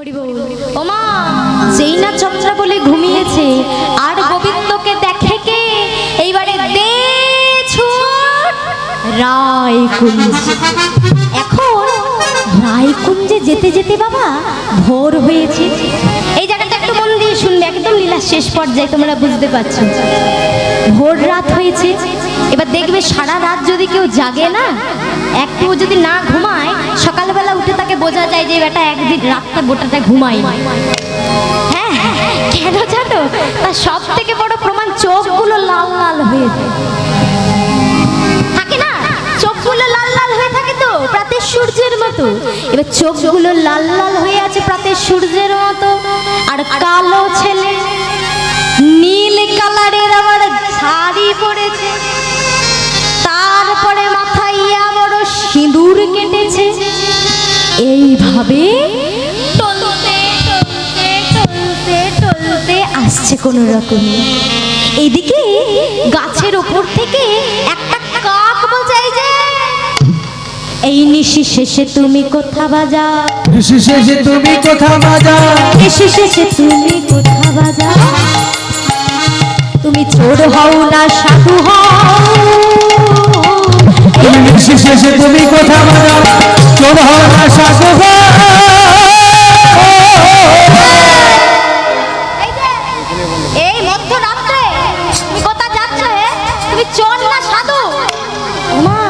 ওমা যেই না চন্দ্রা বলে ঘুমিয়েছে আর গোবিন্দকে দেখে কে এইবারে দে ছুট রায়কুঞ্জ। এখন রায়কুঞ্জে যেতে যেতে বাবা ভোর হয়েছে। এই জায়গাটা একটু মন দিয়ে শুনলে একদম লীলা শেষ পর্যায়ে তোমরা বুঝতে পারছো। ভোর রাত হয়েছে, এবার দেখবে সারা রাত যদি কেউ জাগে না, একটু যদি না ঘুমায়, সকালবেলা উঠে তাকে বোঝা যায় যে বেটা একদিন রাতটা গোটাটা ঘুমাই। হ্যাঁ কেন জানো? তার সব থেকে বড় প্রমাণ চোখগুলো লাল লাল হয়ে থাকে না, চোখগুলো লাল লাল হয়ে থাকে তো প্রাতের সূর্যের মতো। এবার চোখগুলো লাল লাল হয়ে আছে প্রাতের সূর্যের মতো, আর কালো ছেলে নীল কালারের আমার শাড়ি পরেছে, তারপরে মাথায় বড় সিঁদুর কেটেছে। এইভাবে টলতে টলতে টলতে টলতে আসছে কোন রকমে। এদিকে গাছের ওপর থেকে একটা কাক বজায় যে এই নিশি শেষে তুমি কোথা বাজা, নিশি শেষে তুমি কোথা বাজা, নিশি শেষে তুমি কোথা বাজা, তুমি চোর হও না সাধু হও, নিশি শেষে তুমি কোথা বাজা, চোর হও না সাধু হও। এই মধ্যরাত্রে তুমি কোথা যাচ্ছ? তুমি চোর না সাধু? মা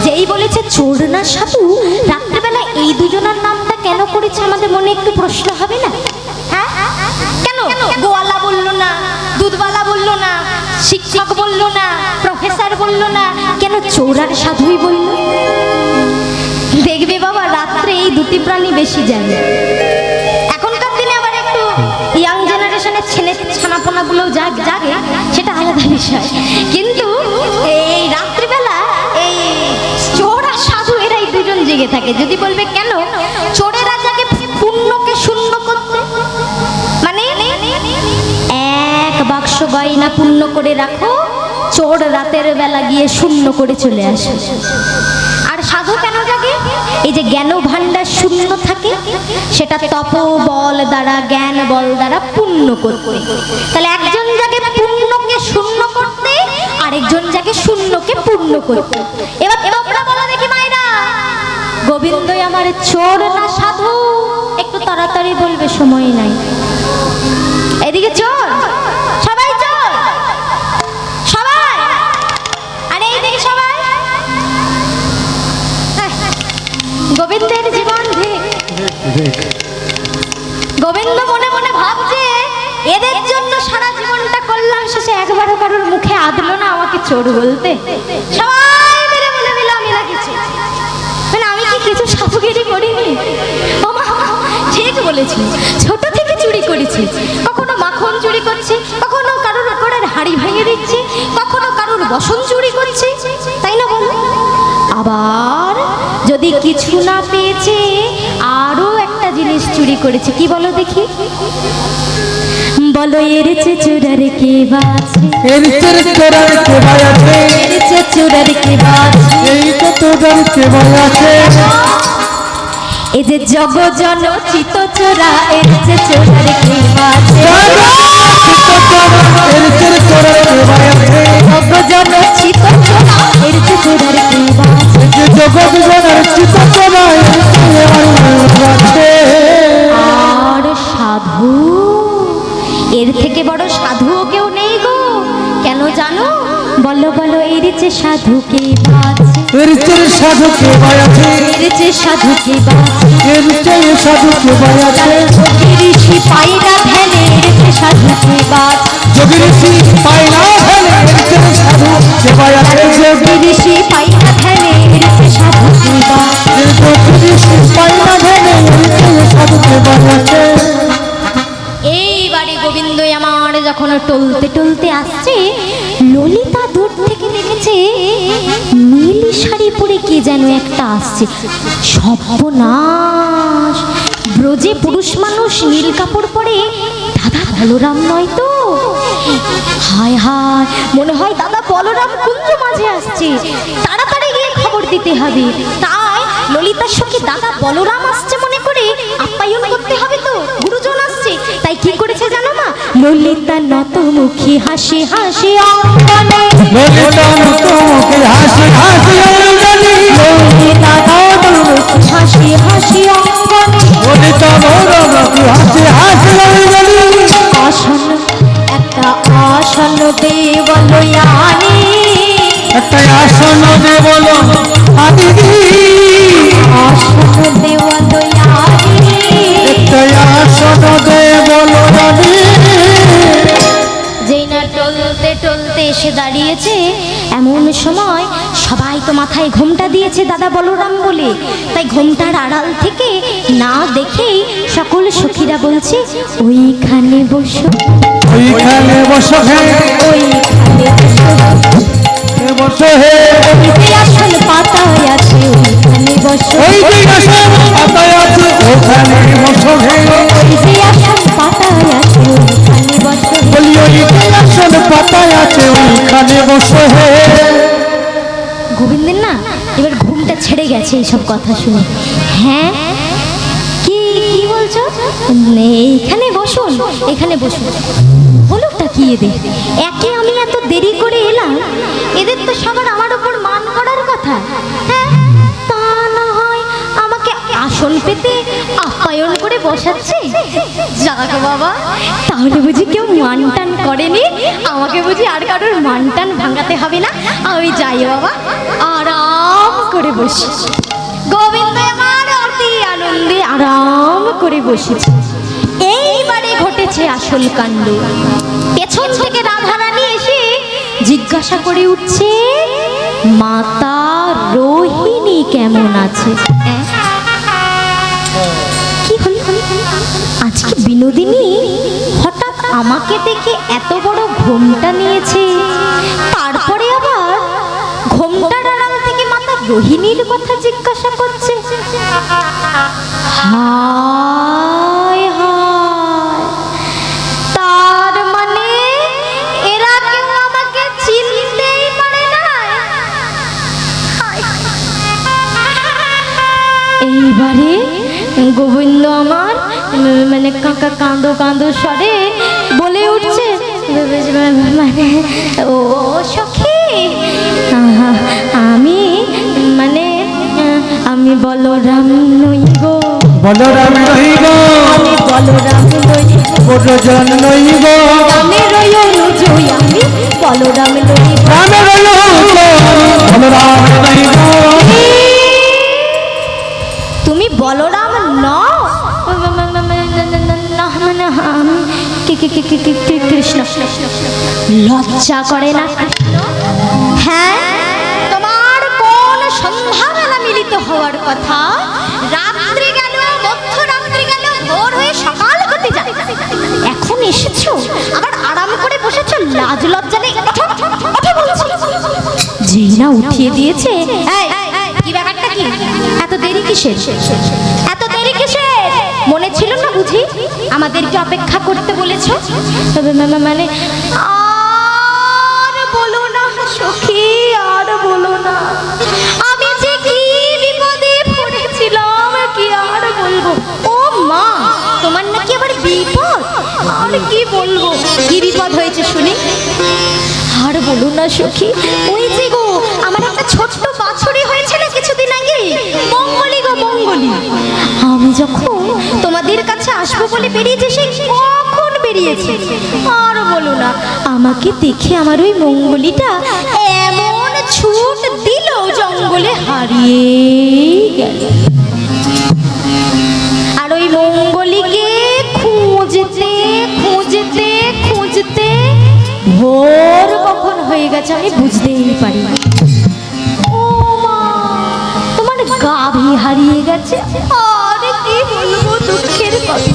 যেই বলেছে চোর না সাধু, রাত্রেবেলা এই দুজনের নামটা কেন করেছে আমাদের মনে একটু প্রশ্ন হবে না? হ্যাঁ কেন গোয়ালা বললো না, দুধওয়ালা বললো না, শিক্ষক বললো না, প্রফেসর বললো না, কেন চোর আর সাধুই বললো? দেখবে বাবা রাত্রে এই দুটি প্রাণী বেশি জানে। এখনকার দিনে আবার একটু ইয়াং জেনারেশনের ছেলে ছানাপোনাগুলো জাগে, সেটা আলাদা বিষয়, কিন্তু এই রাত্রিবেলা এই চোর আর সাধু এরাই দুজন জেগে থাকে। যদি বলবে কেন, চোরেরা জাগে পুণ্যকে শূন্য করতে, মানে এক বাক্স গয়না পূর্ণ করে রাখো, চোর রাতের বেলা গিয়ে শূন্য করে চলে আসে। আর সাধু কেন জাগে? এই যে জ্ঞান ভাণ্ডার শূন্য থাকে, সেটা তপ বল দ্বারা, জ্ঞান বল দ্বারা পূর্ণ করতে। তাহলে একজন জাগে পূর্ণকে শূন্য করতে, আরেকজন জাগে শূন্যকে পূর্ণ করতে। এবার তোমরা বলো দেখি মায়েরা, গোবিন্দই আমার চোর না সাধু? একটু তাড়াতাড়ি বলবে, সময় নাই। এদিকে চোর, সবাই চোর, সবাই, আরে এইদিকে সবাই। গোবিন্দের জীবন গোবিন্দ মনে মনে ভাবছে এদের জন্য সারা জীবনটা করলাম, শেষে একবারও কারোর মুখে আদলো না আমাকে চোর বলতে। সবাই মিলে বলে দিল আমি না কিছু, মানে আমি কি কিছু সাধুগিরি করিনি? মামা ঠিক বলেছি, ছোট থেকে চুরি করেছি, কখনো মাখন চুরি করছি, কখনো কারোর উপরের হাড়ি ভেঙে দিচ্ছি, কখনো কারোর বসন চুরি করছি, তাই না বলো? আবার যদি কিছু না পেয়েছে আরো একটা জিনিস চুরি করেছে, কি বলো দেখি? বলো এর চে চোরার কে বাছে, এর চোরার কে বাছে, এর চে চোরার কে বাছে, এই তো চোরার কে বাছে। এই যে জগজন চিত চোরা, এর চে চোরার কে বাছে, এর চোরার কে বাছে, জগজন চিত চোরা, এর চে চোরার কে বাছে, জগজনের চিত চোরা, আর সাধু, এর থেকে বড় সাধুও কেউ নেই গো। কেন জানো? বলো বলো এর চে সাধুকে বাছে, এর চেয়ে সাধুকে বাছে, এর চে সাধুকে বাছে, এর চেয়ে সাধুকে বাছে। যোগী ঋষি পায়রা ফেলে, এর চে সাধুকে বাছে, যোগী ঋষি পায়রা ফেলে, এর চেয়ে সাধুকে বাছে, যোগী ঋষি পায়রা ফেলে, এর চে সাধুকে বাছে, যোগী ঋষি পায়রা ফেলে, এর চেয়ে সাধুকে বাছে। এইবারে গোবিন্দই আমার যখন টলতে টলতে আসছে, ললিতা দূর থেকে দেখেছে নীল শাড়ি পরে কে যেন একটা আসছে। সর্বনাশ, ব্রজে পুরুষ মানুষ নীল কাপড় পরে দাদা বলরাম নয় তো? হায় হায়, মনে হয় দাদা বলরাম কুঞ্জ মাঝে আসছে, তাড়াতাড়ি গিয়ে খবর দিতে হবে। তাই ললিতার সঙ্গে দাদা বলরাম আসছে মনে করে আপ্যায়ন করতে হবে তো। তাই কি করেছে জানো মা? ললিতা নত মুখী হাসি হাসি অঙ্গনে, ললিতা নতমুখী হাসি হাসি অঞ্জলি, ললিতা নত মুখী হাসি হাসি অঙ্গনে, ললিতা নতমুখী হাসি হাসি অঞ্জলি। আসন একটা আসন দেবলয়ানি, একটা আসন দে বলো আদিদি, আসন দেবলয়ানি, একটা আসন দে বলো আদিদি। যেই না টলতে টলতে এসে দাঁড়িয়েছে, এমন সময় সবাই তো মাথায় ঘোমটা দিয়েছে দাদা বলরাম বলে, তাই ঘোমটার আড়াল থেকে না দেখেই সকল সখীরা বলছে ওইখানে বসো, ওইখানে বসো হে, ওইখানে বসো হে, যে আসল পাতায় আছে ওইখানে বসো, ওই যে আসন পাতায় আছে ওখানে বসো হে, যে আসল পাতায় আছে ওইখানে বসো। বলি ওই যে আসন পাতায় আছে ওইখানে বসো হে। গোবিন্দের না এবার ঘুমটা ছেড়ে গেছে এইসব কথা শুনে। হ্যাঁ কি কি বলছো? এইখানে বসুন, এখানে বসুন। হলোটা কি এদের? একে আমি এত দেরি করে এলাম, এদের তো সবার আমার উপর মান করার কথা। হ্যাঁ তা না হয় আমাকে আসন পেতে আপ্যায়ন করে বসাচ্ছে। যাক বাবা, তাহলে বুঝি কেউ মান টান করেনি, আমাকে বুঝি আর কারোর মান টান ভাঙাতে হবে না। আমি যাই বাবা, আরাম করে বসি। গোবিন্দ আমার অতি আনন্দে আরাম করে বসেছে। এইবারে ঘটেছে আসল কাণ্ড। পেছন থেকে রাধারানী এসে জিজ্ঞাসা করে উঠছে, মাতা রোহিণী কেমন আছে? কি হল? আজকে বিনোদিনী হঠাৎ আমাকে দেখে এত বড় ঘোমটা নিয়েছে, তারপরে আবার ঘোমটার আড়াল থেকে মাতা রোহিণীর কথা জিজ্ঞাসা করছে। হায় হায়, তার মানে এরা কেউ আমাকে চিনতেই পারে না। এইবারে গোবিন্দ আমার মানে কাকা কাঁদো কাঁদো স্বরে বলে উঠছে, মানে ও সখী, আমি মানে আমি বলরাম নই গো, বলরাম নই গো, আমি বলরাম নই গো, বলরাম নই গো, আমি রইল জয়, আমি বলরাম নই গো, রামে রইলো বলরাম নই গো। তুমি বলরাম নও? কৃষ্ণ লজ্জা করে না? হ্যাঁ, তোমার কোন সন্ধ্যাবেলা মিলিত হওয়ার কথা, রাত্রি গেল, মধ্যরাত্রি গেল, ভোর হয়ে সকাল হতে যায়, এখন এসেছো আবার আরাম করে বসেছো, লাজ লজ্জা নেই? কথা বলছি, যেই না উঠিয়ে দিয়েছে, কি ব্যাপারটা কি? এত দেরি কিসের? এত দেরি কিসের? মনে ছিল না বুঝি আমাদেরকে অপেক্ষা করতে বলেছো? মানে আর বলো না সখী, আর বলো না, আমি যে কি বিপদে পড়েছিলাম, কি আর বলবো। ও মা, তোমার নাকি আবার বিপদ? আর কি বলবো, কি বিপদ হয়েছে শুনি? আর বলো না সখী, ওই যে গো আমার একটা ছোট্ট বাছুরি হয়েছে না কিছুদিন আগে, মঙ্গলি গো মঙ্গলি। আমি যখন তোমাদের কাছে আসবো বলে বেরিয়েছে, সেই কখন বেরিয়েছে। আর বলো না, আমাকে দেখে আমার ওই মঙ্গলিটা এমন ছুট দিল, জঙ্গলে হারিয়ে গেল। আর ওই মঙ্গলিকে খুঁজতে খুঁজতে খুঁজতে ভোর কখন হয়ে গেছে আমি বুঝতেই পারি। ও মা, তোমার গাভী হারিয়ে গেছে। আর কি বলবো, দুঃখের কথা।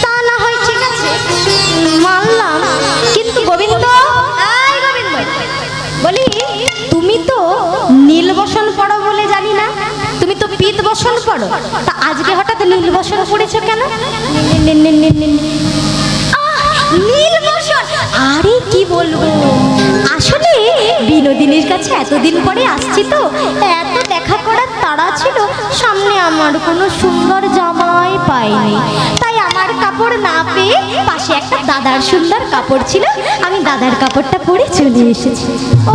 তা না হয় ঠিক আছে, মানলাম, কিন্তু গোবিন্দ, এই গোবিন্দ, বলি তুমি তো নীল বসন পড়ো বলে জানি না, তুমি তো পিত বসন পড়ো, তা আজকে হঠাৎ নীল বসন পড়েছো কেন? নীল বসন? আরে কি বলবো, আসলে বিনোদিনীর কাছে এতদিন পরে আসছি তো, এত দেখা করার তাড়া ছিল, সামনে আমার কোনো সুন্দর জামাই পাইনি, তাই একটা দাদার সুন্দর কাপড় ছিল, আমি দাদার কাপড়টা পরে চলে এসেছি। ও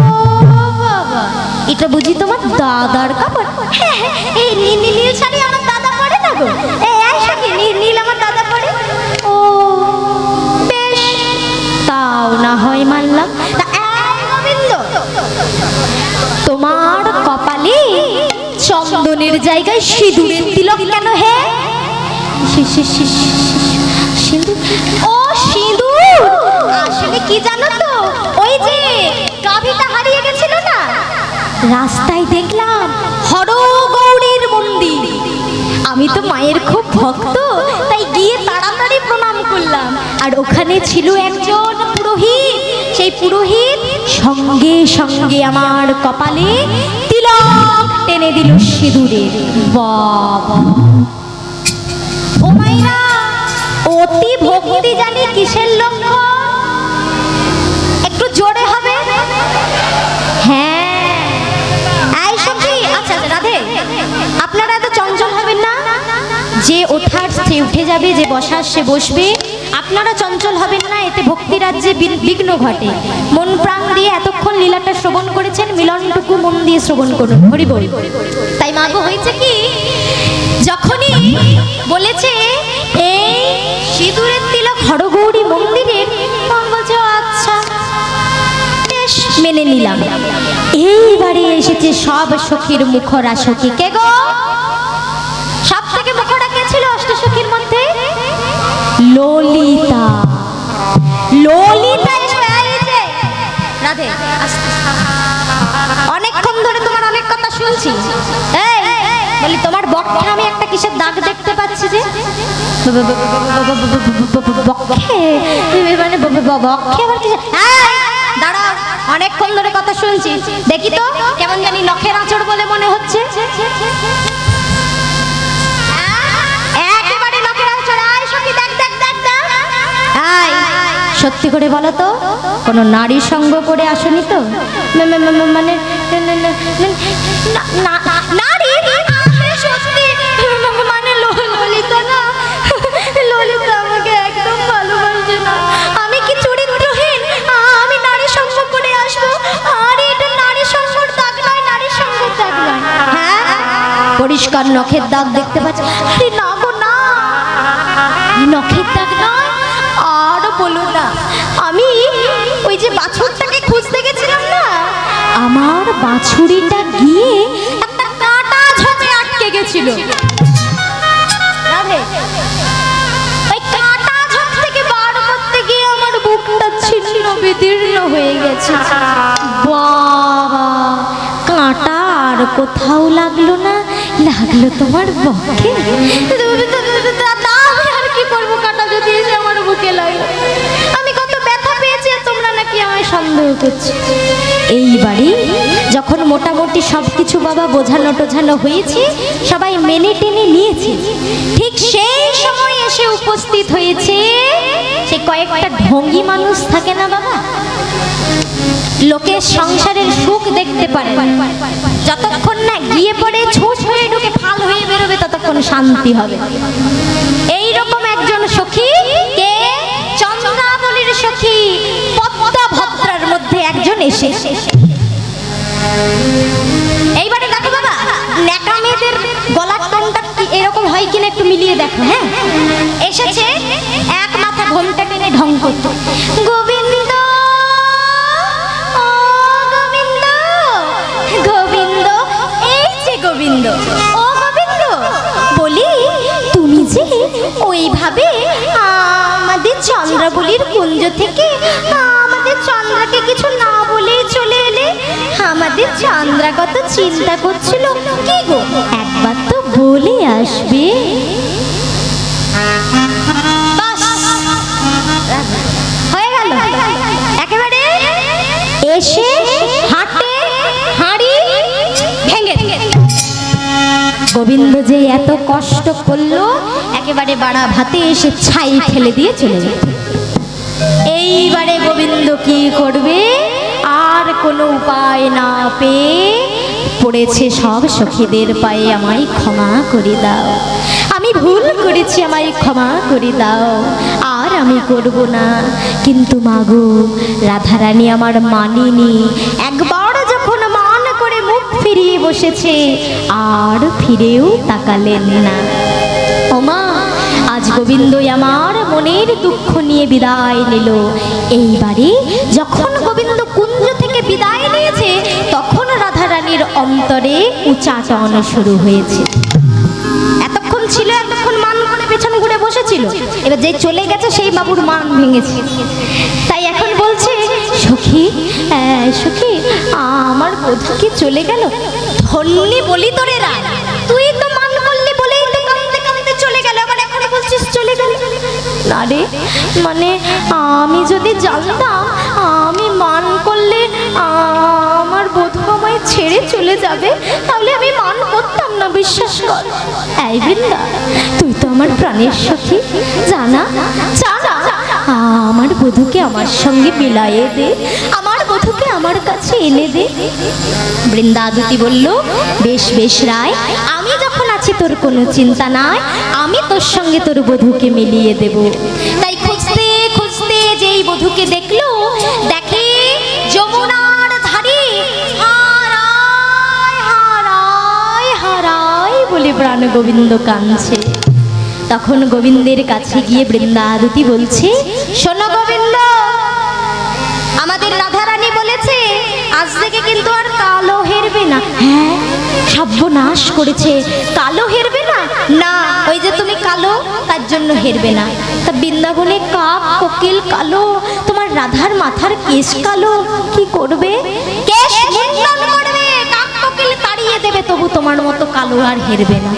বাবা, এটা বুঝি তোমার দাদার কাপড়? হ্যাঁ হ্যাঁ, এই নীল শাড়ি আমার দাদা পরে না গো। এই সখী, নীল আমার দাদা পরে। ও বেশ, তাও না হয় মানলাম। তা এই গোবিন্দ, তোমার কপালে চন্দনের জায়গায় সিঁদুরের তিলক কেন হে? সিঁদুর? ও সিঁদুর, আসলে কি জানো তো, ওই যে গাভীটা হারিয়ে গেছিল না, রাস্তায় দেখলাম হরগৌরীর মন্দির। আমি তো মায়ের খুব ভক্ত, তাই গিয়ে তাড়াতাড়ি প্রণাম করলাম। আর ওখানে ছিল একজন পুরোহিত, সেই পুরোহিত সঙ্গে সঙ্গে আমার কপালে তিলক টেনে দিল সিঁদুরের। বাবা, ও মাইরা, অতি ভক্তি জানি কিসের লক্ষ্য? একটু জোরে হবে। হ্যাঁ, এই সখী, আচ্ছা রাধে, আপনারা এত চঞ্চল হবেন না। যে ওঠার সে উঠে যাবে, যে বসার সে বসবে, আপনারা চঞ্চল হবেন না, এতে ভক্তি রাজ্যে বিঘ্ন ঘটে। মন প্রাণ দিয়ে এতক্ষণ লীলাটা শ্রবণ করেছেন, মিলনটুকু মন দিয়ে শ্রবণ করুন। হরি বল। তাই মাগো হয়েছে কি, যখনই বলেছে এই সিঁদুরের তিলক হরগৌরী মন্দিরের, বলছে আচ্ছা বেশ, মেনে নিলাম। এইবারে এসেছে সব সখীর মুখরা সখী। কে গো? সব থেকে মুখরা কে ছিল অষ্টসখীর মধ্যে? ললিতা। ললিতা এসে রাধে, অনেকক্ষণ ধরে তোমার অনেক কথা শুনছি। এই বলি, তোমার বক্ষে আমি একটা কিসের দাগ দেখতে পাচ্ছি যে? বক্ষে মানে বক্ষে আবার কিসের? দাঁড়া, অনেকক্ষণ ধরে কথা শুনছি, দেখি তো, কেমন জানি নখের আঁচড় বলে মনে হচ্ছে। একেবারে নখের আঁচড়। আয় সখী, দেখ দেখ দেখ দেখ। আয়, সত্যি করে বলো তো, কোনো নারী সঙ্গ করে আসনি তো? মানে নারী সত্যি, মানে ললিতা না, ললিতা আমাকে একদম ভালোবাসে না। আমি কি চরিত্রহীন? আমি নারী সঙ্গ করে আসবো? আরে এটা নারী সঙ্গর দাগ নয়, নারী সঙ্গের দাগ নয়। হ্যাঁ, পরিষ্কার নখের দাগ দেখতে পাচ্ছি। আরে না গো না, নখের দাগ নয়। আর বলো না, আমি ওই যে বাছুরটাকে খুঁজতে গেছিলাম না, আমার বাছুরিটা গিয়ে একটা কাঁটা ঝোপে আটকে গেছিল। ওই কাঁটা ঝোপ থেকে বার করতে গিয়ে আমার বুকটা ছিন্ন বিদীর্ণ হয়ে গেছে। বাবা, কাঁটা আর কোথাও লাগলো না, লাগলো তোমার বক্ষে। আর কি করবো, কাঁটা যদি এসে আমার বুকে লাগে। আমি কত ব্যথা পেয়েছি, তোমরা নাকি আমায় সন্দেহ করছো। এইবারে যখন মোটামুটি সবকিছু বাবা বোঝানো টোঝানো হয়েছে, সবাই মেনে টেনে নিয়েছে, ঠিক সেই সময় এসে উপস্থিত হয়েছে সে কয়েকটা ঢঙ্গি মানুষ থাকে না বাবা, লোকের সংসারের সুখ দেখতে পারে, যতক্ষণ না গিয়ে পড়ে ছোট হয়ে ঢুকে ফাল হয়ে বেরোবে ততক্ষণ শান্তি হবে। এইরকম একজন সখী, কে? চন্দ্রাবলীর সখী পদ্মা ভদ্রার মধ্যে একজন এসে। এইবারে দেখো বাবা, নেকা মেয়েদের গলার টোনটা এরকম হয় কিনা একটু মিলিয়ে দেখো। হ্যাঁ, এসেছে এক মাথা ঘোমটা টেনে ঢং করতে, গোবিন্দ ও গোবিন্দ, গোবিন্দ, এই যে গোবিন্দ, ও গোবিন্দ, বলি তুমি যে ওইভাবে আমাদের চন্দ্রাবলীর কুঞ্জ থেকে আমাদের চন্দ্রাকে কিছু না বলেই চলে এলে, আমাদের চন্দ্রা কত চিন্তা করছিল। কি গো, একবার তো বলে আসবে। হয়ে গেল, একেবারে এসে হাতে হাঁড়ি ভেঙে গোবিন্দ যে এত কষ্ট করলো, একেবারে বাড়া ভাতে এসে ছাই ফেলে দিয়ে চলে যেত। এইবারে গোবিন্দ কি করবে, আর কোনো উপায় না পেয়ে পড়েছে সব সখীদের পায়ে, আমায় ক্ষমা করে দাও, আমি ভুল করেছি, আমায় ক্ষমা করে দাও, আর আমি করব না। কিন্তু মাগো, রাধারানী আমার মানিনি। একবার যখন মান করে মুখ ফিরিয়ে বসেছে, আর ফিরেও তাকালেন না। ওমা, আজ গোবিন্দই আমার মনের দুঃখ নিয়ে বিদায় নিল। এইবারে যখন গোবিন্দ কুঞ্জ থেকে বিদায় নিয়েছে, তখন রাধারানীর অন্তরে উচাটন শুরু হয়েছে। এতক্ষণ ছিল, এতক্ষণ মান করে পেছন ঘুরে বসেছিল, এবার যে চলে গেছে সেই বাবুর মান ভেঙেছে। তাই এখন বলছে, সখী সখী, আমার বধূ কি চলে গেল? ধন্যি বলি তোরে রায়, তুই তো মান করলি বলেই তো কাঁদতে কাঁদতে চলে গেল, আবার এখন বলছিস চলে গেল। না রে, মানে আমি যদি জানতাম আমি মান করলে আমার বধূ আমায় ছেড়ে চলে যাবে, তাহলে আমি মান করতাম না, বিশ্বাস কর। এই বৃন্দা, তুই তো আমার প্রাণের সখী, জানা জানা, আমার বধূকে আমার সঙ্গে মিলাইয়ে দে, আমার বধূকে আমার কাছে এনে দে। বৃন্দাবতী বলল, বেশ বেশ রায়, আমি যখন আছি তোর কোনো চিন্তা নাই, আমি তোর সঙ্গে তোর বধূকে মিলিয়ে দেব। তাই খুঁজতে খুঁজতে যেই বধূকে দেখলো, দেখে যমুনার ধারে হারায় হারায় হারায় বলে প্রাণ গোবিন্দ কাঁদছে। তখন গোবিন্দের কাছে গিয়ে বৃন্দাবতী বলছে, শোনো গোবিন্দ, আমাদের রাধারানী বলেছে আজ থেকে কিন্তু আর কালো হেরবে না। হ্যাঁ, সর্বনাশ করেছে, কালো হেরবে না? না, ওই যে তুমি কালো, তার জন্য হেরবে না। তা বৃন্দাবনে কাক কোকিল কালো, তোমার রাধার মাথার কেশ কালো, কি করবে? কেশ মুন্ডন করবে, কাক কোকিল তাড়িয়ে দেবে, তবু তোমার মতো কালো আর হেরবে না।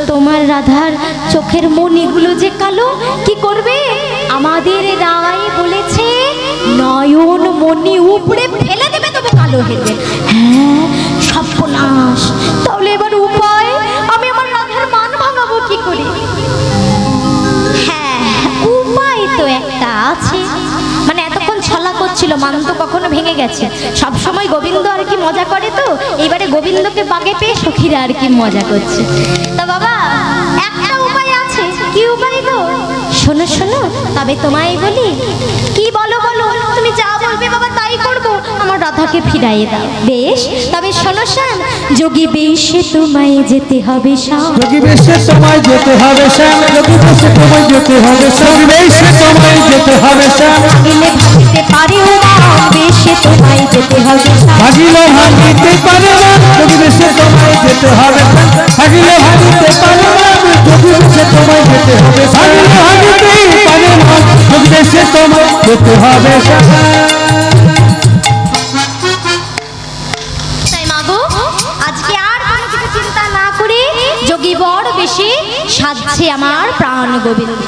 তোমার রাধার চোখের মণিগুলো যে কালো, কি করবে? আমাদের রায় বলেছে নয়ন মণি উপরে ফেলে দেবে, তবু কালো হেরবে। হ্যাঁ, সর্বনাশ, তাহলে এবার উপায়, আমি আমার রাধার মান ভাঙাবো কি করে? হ্যাঁ, উপায় তো একটা আছে। মানে এতক্ষণ ছলা করছিল, মান তো কখনো ভেঙে গেছে। সব সময় গোবিন্দ আর কি মজা করে, তো এইবারে গোবিন্দকে বাগে পেয়ে সখীরা আর কি মজা করছে। তা বাবা, একটা উপায় আছে। কি উপায় গো? শোনো শোনো, তবে তোমায় বলি। কি বলো বলো, তুমি যা বলবে বাবা তাই করবো, আমার রাধাকে ফিরাইয়ে দাও। বেশ, তবে শোনো শ্যাম, যোগী বেশে তোমায় যেতে হবে শ্যাম, যোগী বেশে তোমায় যেতে হবে শ্যাম, যোগী বেশে তোমায় যেতে হবে শ্যাম, বেশে তোমায় যেতে হবে শ্যাম। ভাগিলে ভাগিতে পারে উমা, বেশে তোমায় যেতে হবে শ্যাম, ভাগিলে ভাগিতে পারে না, যোগী বেশে তোমায় যেতে হবে শ্যাম, ভাগিলে ভাগিতে পারে না, যোগী বেশে তোমায় যেতে হবে শ্যাম, ভাগিলে ভাগিতেই পারে না, যোগী বেশে তোমায় যেতে হবে শ্যাম। তাই মাগো, আজকে আর কোনো কিছু চিন্তা না করে যোগী বড় বেশি সাজছে আমার প্রাণ গোবিন্দ।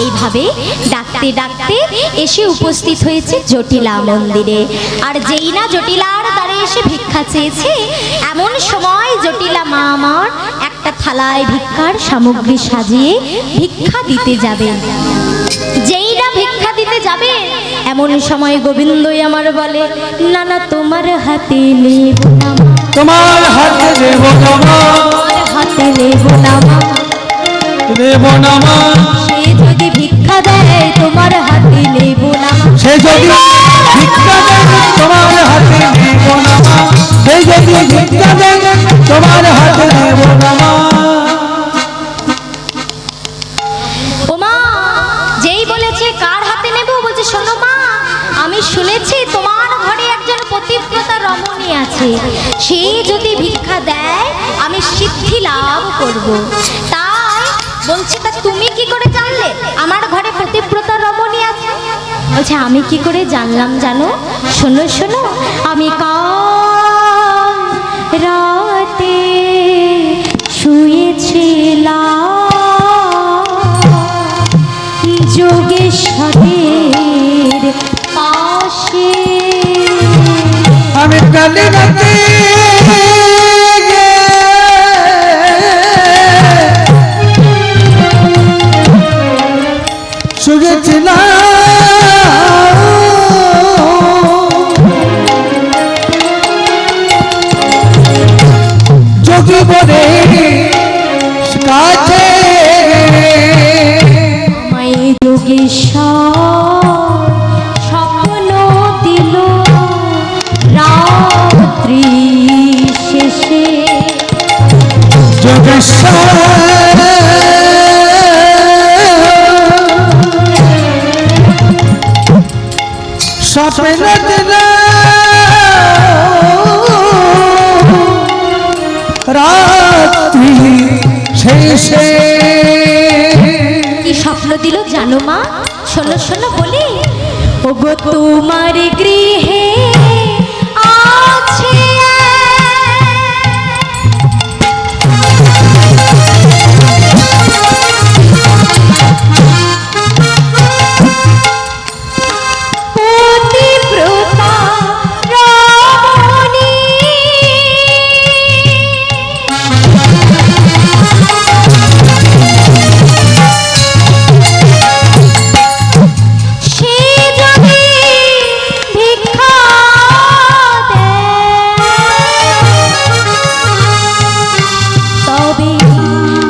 এইভাবে ডাকতে ডাকতে এসে উপস্থিত হয়েছে জটিলা মন্দিরে। আর যেই না জটিলার দ্বারে এসে ভিক্ষা চেয়েছে, এমন সময় জটিলা মা আমার একটা থালায় ভিক্ষার সামগ্রী সাজিয়ে ভিক্ষা দিতে যাবে। যেই না ভিক্ষা দিতে যাবে, এমন সময় গোবিন্দই আমার বলে, না না তোমার হাতে নেব না, তোমার হাতে দেব না, তোমার হাতে নেব না, দেব না। সে যদি ভিক্ষা দেয় তোমার হাতে নেব না, সে যদি ভিক্ষা দেয় তোমার হাতে নেব না, সে যদি ভিক্ষা দেয় তোমার হাতে নেব না। ওমা, যেই বলেছে কার হাতে নেব, বলছে শোনো মা, আমি শুনেছি তোমার ঘরে একজন পতিব্রতা রমণী আছে, সে যদি ভিক্ষা দেয় আমি সিদ্ধি লাভ করব। তাই বলছি, তা তুমি কি করে জানলে আমার ঘরে পতিব্রতা রমণী আছে? বলছে আমি কি করে জানলাম জানো? শোনো শোনো, আমি কাল রাতে শুয়েছিলাম যোগেশ্বরের পাশে। আমি কালী রাতে শুয়েছিলাম যোগী বলে কাছে আমায় যোগেশ্বর স্বপ্ন দিল রাত্রি শেষে। যোগেশ্বর স্বপ্ন দিল রাত্রি শেষে। কি স্বপ্ন দিল জানো মা? শোনো শোনো বলি, ওগো তোমার গৃহে আছে পতিব্রতা রমণী। সে যদি ভিক্ষা দেয় তবে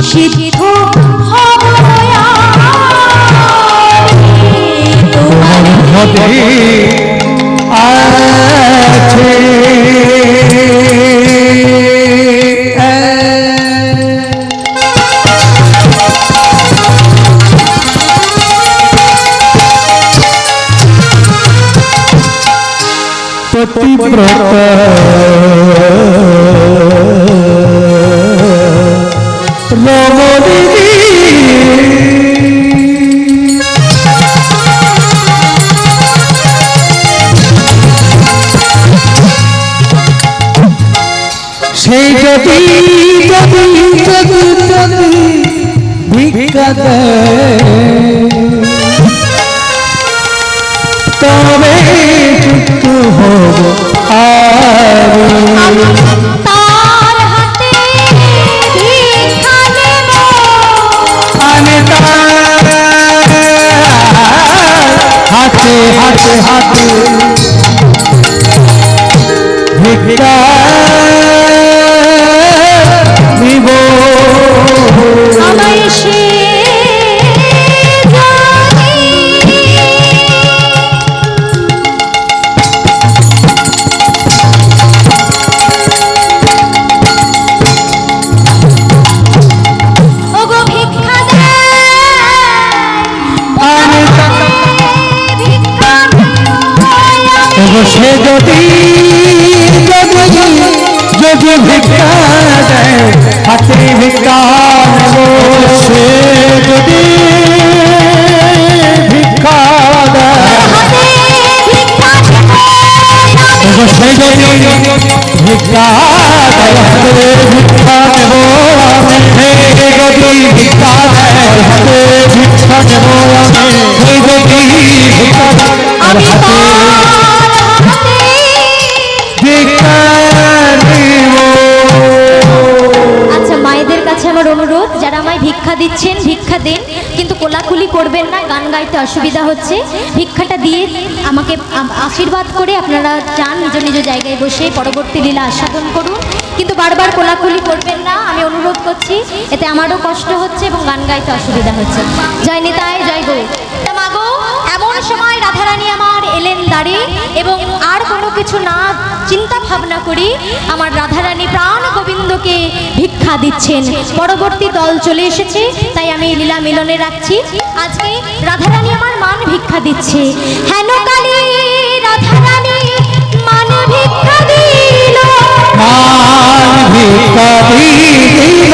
সিদ্ধ হব আমি। হতে আছে পতিব্রতা রমণী সেই যদি যদি যদি যদি ভিক্ষা দেয় তবে যুক্ত হব আমি তার হাতে ভিক্ষা নেব। আমি তার হাতে হাতে হাতে ভিক্ষা নিব। আমায় সে জানে। ওগো ভিক্ষা দেয় আমি ভিক্ষা সে যদি যদি ভিক্ষা দেয় হাতে ভিক্ষা নেব। সে যদি ভিক্ষা দেয় সে যদি ভিক্ষা দেয় হাতে ভিক্ষা নেব। সে যদি ভিক্ষা দেয় হাতে ভিক্ষা নেব। সে যদি ভিক্ষা দেয় আমি হাতে ভিক্ষা নিব। আচ্ছা, মায়েদের কাছে আমার অনুরোধ, যারা আমায় ভিক্ষা দিচ্ছেন ভিক্ষা দেন, কিন্তু কোলাকুলি করবেন না, গান গাইতে অসুবিধা হচ্ছে। ভিক্ষাটা দিয়ে আমাকে আশীর্বাদ করে আপনারা যান নিজ নিজ জায়গায় বসে পরবর্তী লীলা আস্বাদন করুন, কিন্তু বারবার কোলাকুলি করবেন না, আমি অনুরোধ করছি। এতে আমারও কষ্ট হচ্ছে এবং গান গাইতে অসুবিধা হচ্ছে। জয় নিতাই, জয় গো। মাগো, এমন সময় রাধারানী আমার এলেন দাঁড়ে, এবং আর কোনো কিছু না চিন্তা ভাবনা করি আমার রাধারানী প্রাণ গোবিন্দকে ভিক্ষা দিচ্ছেন। পরবর্তী দল চলে এসেছে, তাই আমি লীলা মিলনে রাখছি। আজকে রাধারানী আমার মান ভিক্ষা দিচ্ছে। হেন কালী রাধারানী মান ভিক্ষা দিল, মান ভিক্ষা দিল।